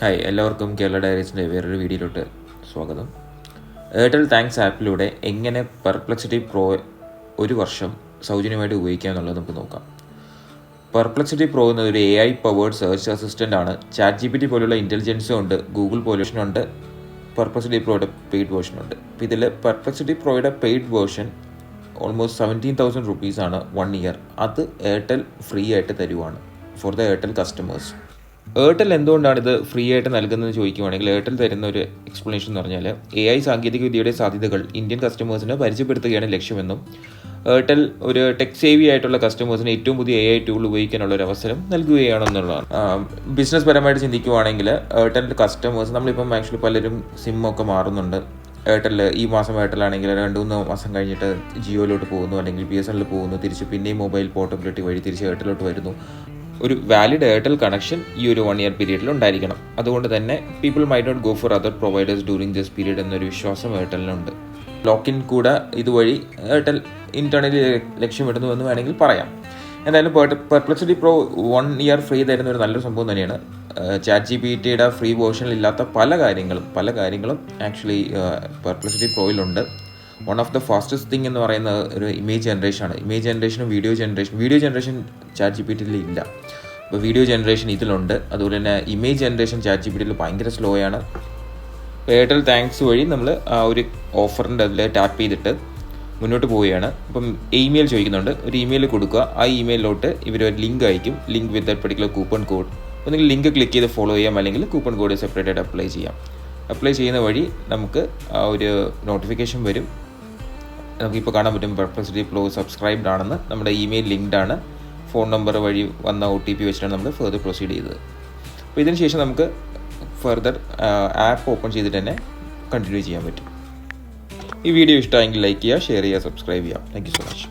Hi, എല്ലാവർക്കും കേരള ഡയറീസിൻ്റെ വേറൊരു വീഡിയോയിലോട്ട് സ്വാഗതം. എയർടെൽ താങ്ക്സ് ആപ്പിലൂടെ എങ്ങനെ പെർപ്ലക്സിറ്റി പ്രോ ഒരു വർഷം സൗജന്യമായിട്ട് ഉപയോഗിക്കാം എന്നുള്ളത് നമുക്ക് നോക്കാം. പെർപ്ലക്സിറ്റി പ്രോ എന്നതൊരു AI പവേർഡ് സെർച്ച് അസിസ്റ്റൻ്റ് ആണ്. ChatGPT പോലുള്ള ഇൻ്റലിജൻസും ഉണ്ട്, ഗൂഗിൾ പോലുണ്ട്, പെർപ്ലക്സിറ്റി പ്രോയുടെ പെയ്ഡ് വേർഷൻ ഉണ്ട്. അപ്പോൾ ഇതിൽ പെർപ്ലക്സിറ്റി പ്രോയുടെ പെയ്ഡ് വേർഷൻ ഓൾമോസ്റ്റ് 17,000 റുപ്പീസാണ് 1 ഇയർ. അത് എയർടെൽ ഫ്രീ ആയിട്ട് തരുവാണ് for the Airtel customers. Airtel എന്തുകൊണ്ടാണ് ഇത് ഫ്രീ ആയിട്ട് നൽകുന്നതെന്ന് ചോദിക്കുകയാണെങ്കിൽ എയർടെൽ തരുന്ന ഒരു എക്സ്പ്ലനേഷൻ എന്ന് പറഞ്ഞാൽ AI സാങ്കേതികവിദ്യയുടെ സാധ്യതകൾ ഇന്ത്യൻ കസ്റ്റമേഴ്സിന് പരിചയപ്പെടുത്തുകയാണ് ലക്ഷ്യമെന്നും എയർടെൽ ഒരു ടെക് സേവി ആയിട്ടുള്ള കസ്റ്റമേഴ്സിന് ഏറ്റവും പുതിയ AI ടൂൾ ഉപയോഗിക്കാനുള്ള ഒരു അവസരം നൽകുകയാണെന്നുള്ളതാണ്. ബിസിനസ് പരമായിട്ട് ചിന്തിക്കുകയാണെങ്കിൽ എയർടെലിൻ്റെ കസ്റ്റമേഴ്സ്, നമ്മളിപ്പം ആക്ച്വലി പലരും സിമ്മൊക്കെ മാറുന്നുണ്ട്. എയർടെൽ ഈ മാസം എയർടെലാണെങ്കിൽ 2-3 മാസം കഴിഞ്ഞിട്ട് ജിയോയിലോട്ട് പോകുന്നു, അല്ലെങ്കിൽ BSNL പോകുന്നു, തിരിച്ച് പിന്നെയും മൊബൈൽ പോർട്ടബിലിറ്റി വഴി തിരിച്ച് എയർടെലോട്ട് വരുന്നു. ഒരു വാലിഡ് എയർടെൽ കണക്ഷൻ ഈ ഒരു 1 ഇയർ പീരീഡിൽ ഉണ്ടായിരിക്കണം. അതുകൊണ്ട് തന്നെ people might not go for other providers during this period എന്നൊരു വിശ്വാസം എയർടെലിനുണ്ട്. ലോക്കിൻ കൂടെ ഇതുവഴി എയർടെൽ ഇന്റേണലി ലക്ഷ്യമിടുന്നു എന്ന് വേണമെങ്കിൽ പറയാം. എന്തായാലും പെർപ്ലക്സിറ്റി പ്രോ 1 ഇയർ ഫ്രീ തരുന്ന ഒരു നല്ലൊരു സംഭവം തന്നെയാണ്. ChatGPTയുടെ ഫ്രീ വേർഷനിൽ ഇല്ലാത്ത പല കാര്യങ്ങളും ആക്ച്വലി പെർപ്ലക്സിറ്റി പ്രോയിലുണ്ട്. One of the fastest thing എന്ന് പറയുന്നത് ഒരു ഇമേജ് ജനറേഷനാണ്. ഇമേജ് ജനറേഷനും വീഡിയോ ജനറേഷൻ ChatGPTയിൽ ഇല്ല. അപ്പോൾ വീഡിയോ ജനറേഷൻ ഇതിലുണ്ട്. അതുപോലെ തന്നെ ഇമേജ് ജനറേഷൻ ChatGPTയിൽ ഭയങ്കര സ്ലോ ആണ്. എയർടെൽ താങ്ക്സ് വഴി നമ്മൾ ആ ഒരു ഓഫറിൻ്റെ അതിൽ ടാപ്പ് ചെയ്തിട്ട് മുന്നോട്ട് പോവുകയാണ്. അപ്പം ഇമെയിൽ ചോദിക്കുന്നുണ്ട്, ഒരു ഇമെയിൽ കൊടുക്കുക. ആ ഇമെയിലോട്ട് ഇവർ ഒരു ലിങ്ക് അയക്കും, link with that particular coupon code. ഒന്നെങ്കിൽ ലിങ്ക് ക്ലിക്ക് ചെയ്ത് ഫോളോ ചെയ്യാം, അല്ലെങ്കിൽ കൂപ്പൺ കോഡ് സെപ്പറേറ്റ് ആയിട്ട് അപ്ലൈ ചെയ്യാം. അപ്ലൈ ചെയ്യുന്ന വഴി നമുക്ക് ആ ഒരു നോട്ടിഫിക്കേഷൻ വരും. നമുക്കിപ്പോൾ കാണാൻ പറ്റും പെർപ്ലക്സിറ്റി പ്രോ സബ്സ്ക്രൈബ്ഡ് ആണെന്ന്. നമ്മുടെ ഇമെയിൽ ലിങ്ക്ഡ് ആണ്. ഫോൺ നമ്പർ വഴി വന്ന OTP വെച്ചിട്ടാണ് നമ്മൾ ഫർദർ പ്രൊസീഡ് ചെയ്തത്. അപ്പോൾ ഇതിന് ശേഷം നമുക്ക് ഫർദർ ആപ്പ് ഓപ്പൺ ചെയ്തിട്ട് തന്നെ കണ്ടിന്യൂ ചെയ്യാൻ പറ്റും. ഈ വീഡിയോ ഇഷ്ടമായെങ്കിൽ ലൈക്ക് ചെയ്യുക, ഷെയർ ചെയ്യുക, സബ്സ്ക്രൈബ് ചെയ്യുക. Thank you so much.